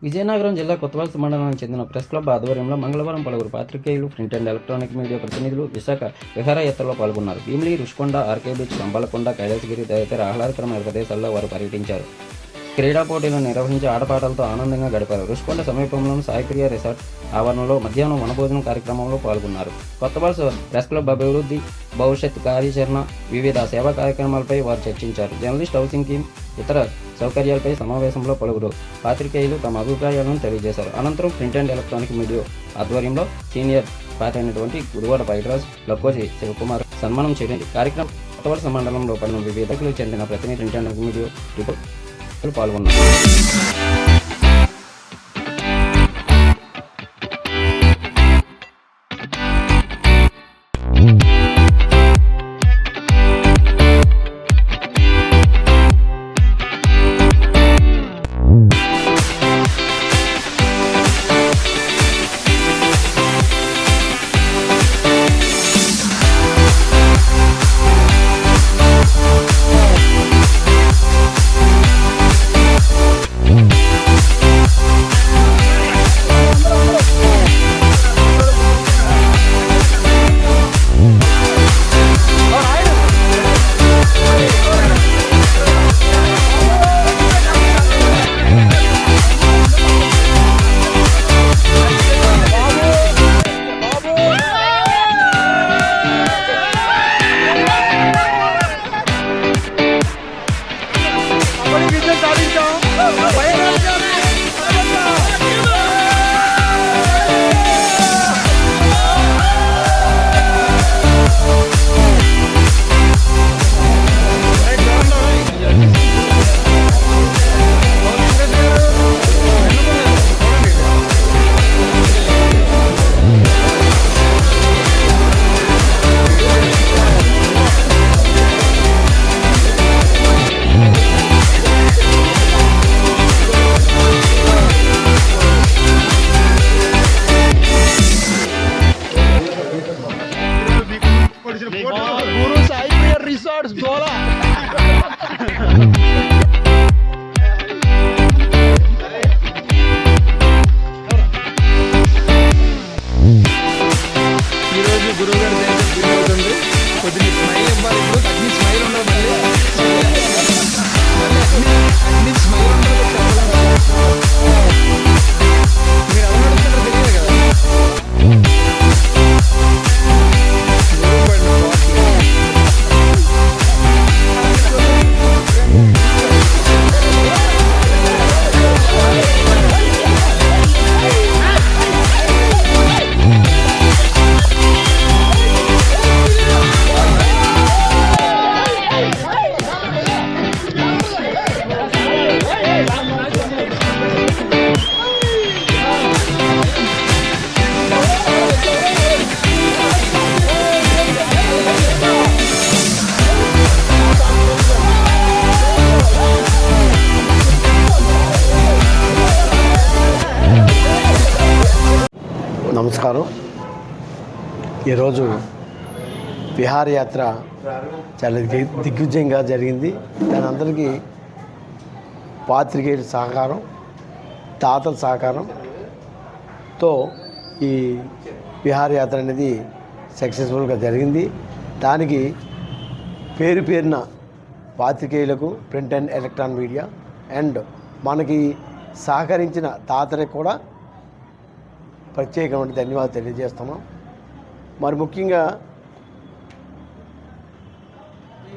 విజయనగరం జిల్లా కొత్తవలస మండలానికి చెందిన ప్రెస్ క్లబ్ ఆధ్వర్యంలో మంగళవారం పలువురు పాత్రికేయులు, ప్రింట్ అండ్ ఎలక్ట్రానిక్ మీడియా ప్రతినిధులు విశాఖ విహారయాత్రలో పాల్గొన్నారు. భీమిలి, రుషికొండ, ఆర్కే బీచ్, రంపాలకొండ, కైలాసగిరి తదితర ఆహ్లాదకరమైన ప్రదేశాల్లో వారు పర్యటించారు. క్రీడా పోటీలను నిర్వహించి ఆటపాటలతో ఆనందంగా గడిపారు. రుషికొండ సమీపంలోని సాయిప్రియ రిసార్ట్ ఆవరణలో మధ్యాహ్నం వనభోజనం కార్యక్రమంలో పాల్గొన్నారు. కొత్తవలస ప్రెస్ క్లబ్ అభివృద్ధి, భవిష్యత్ కార్యాచరణ, వివిధ సేవా కార్యక్రమాలపై వారు చర్చించారు. జర్నలిస్ట్ హౌసింగ్ స్కీమ్, ఇతర సౌకర్యాలపై సమావేశంలో పలువురు పాత్రికేయులు తమ అభిప్రాయాలను తెలియజేశారు. అనంతరం ప్రింట్ అండ్ ఎలక్ట్రానిక్ మీడియా ఆధ్వర్యంలో సీనియర్ పార్టీ అయినటువంటి గురువాడ పైటరాజ్, లక్కోజి శివకుమార్ సన్మానం చేయండి. కార్యక్రమం కొత్తవలస మండలంలో పడిన వివిధకు చెందిన ప్రతినిధి ప్రింట్ అండ్ మీడియా పాల్గొన్నారు. गुरु साहिब रिसोर्ट्स बोला गुरुవు గారి అవుతుంది కొద్దిగా స్మైల్ ఇవ్వాలి. ఇప్పుడు అన్ని స్మైల్ ఉండదు, అన్ని స్మైల్ ఉండదు. మీరు ఎలా నడుస్తారో తెలియదు కదా. నమస్కారం. ఈరోజు విహారయాత్ర చాలా దిగ్విజయంగా జరిగింది. దాని అందరికీ పాత్రికేయుల సహకారం, దాతల సహకారంతో ఈ విహారయాత్ర అనేది సక్సెస్ఫుల్గా జరిగింది. దానికి పేరు పేరున పాత్రికేయులకు, print and electronic media and మనకి సహకరించిన దాతలకు కూడా ప్రత్యేకమైన ధన్యవాదాలు తెలియజేస్తున్నాం. మరి ముఖ్యంగా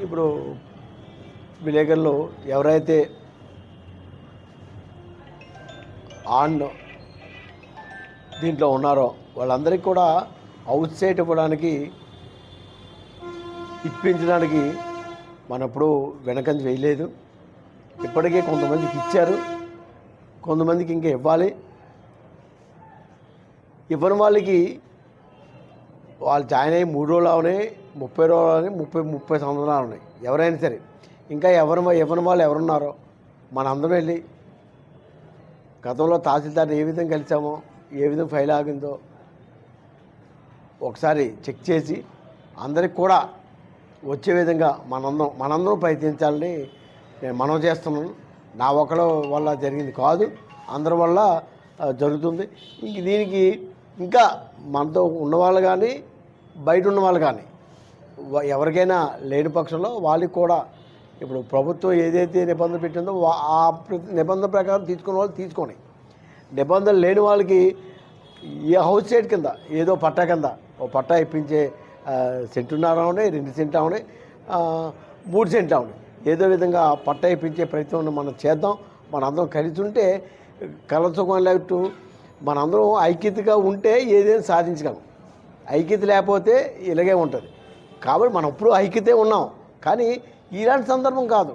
ఇప్పుడు విలేకరులు ఎవరైతే ఆన్ దీంట్లో ఉన్నారో వాళ్ళందరికీ కూడా అవుట్ సైడ్ ఇవ్వడానికి, ఇప్పించడానికి మనం ఎప్పుడూ వెనకంజ వేయలేదు. ఇప్పటికే కొంతమందికి ఇచ్చారు, కొంతమందికి ఇంకా ఇవ్వాలి. ఇవ్వని వాళ్ళకి వాళ్ళు జాయిన్ అయ్యి 3 రోజులు ఉన్నాయి, 30 రోజులు, 30 సంవత్సరాలు ఉన్నాయి. ఎవరైనా సరే ఇంకా ఇవ్వని వాళ్ళు ఎవరున్నారో మన అందరం వెళ్ళి గతంలో తహసీల్దార్ని ఏ విధంగా కలిసామో, ఏ విధంగా ఫైల్ ఆగిందో ఒకసారి చెక్ చేసి అందరికి కూడా వచ్చే విధంగా మనందరం ప్రయత్నించాలని నేను మనవి చేస్తున్నాను. నా ఒకళ్ళ వల్ల జరిగింది కాదు, అందరి వల్ల జరుగుతుంది. ఇంక దీనికి ఇంకా మనతో ఉన్నవాళ్ళు కానీ బయట ఉన్న వాళ్ళు కానీ ఎవరికైనా లేని పక్షంలో వాళ్ళకి కూడా ఇప్పుడు ప్రభుత్వం ఏదైతే నిబంధన పెట్టిందో ఆ నిబంధన ప్రకారం తీసుకున్న వాళ్ళు తీసుకొని, నిబంధనలు లేని వాళ్ళకి ఏ హౌస్ సైడ్ కింద ఏదో పట్టా కింద ఓ పట్టా ఇప్పించే సెంటున్నర అవునాయి, 2 సెంట్లు అవునాయి, 3 సెంట్లు అవునాయి, ఏదో విధంగా పట్టా ఇప్పించే ప్రయత్నం మనం చేద్దాం. మనందరం కలిసి ఉంటే కలసుకం లేట్టు మనందరం ఐక్యతగా ఉంటే ఏదైనా సాధించగలం. ఐక్యత లేకపోతే ఇలాగే ఉంటుంది. కాబట్టి మనం ఎప్పుడూ ఐక్యతే ఉన్నాం, కానీ ఇలాంటి సందర్భం కాదు.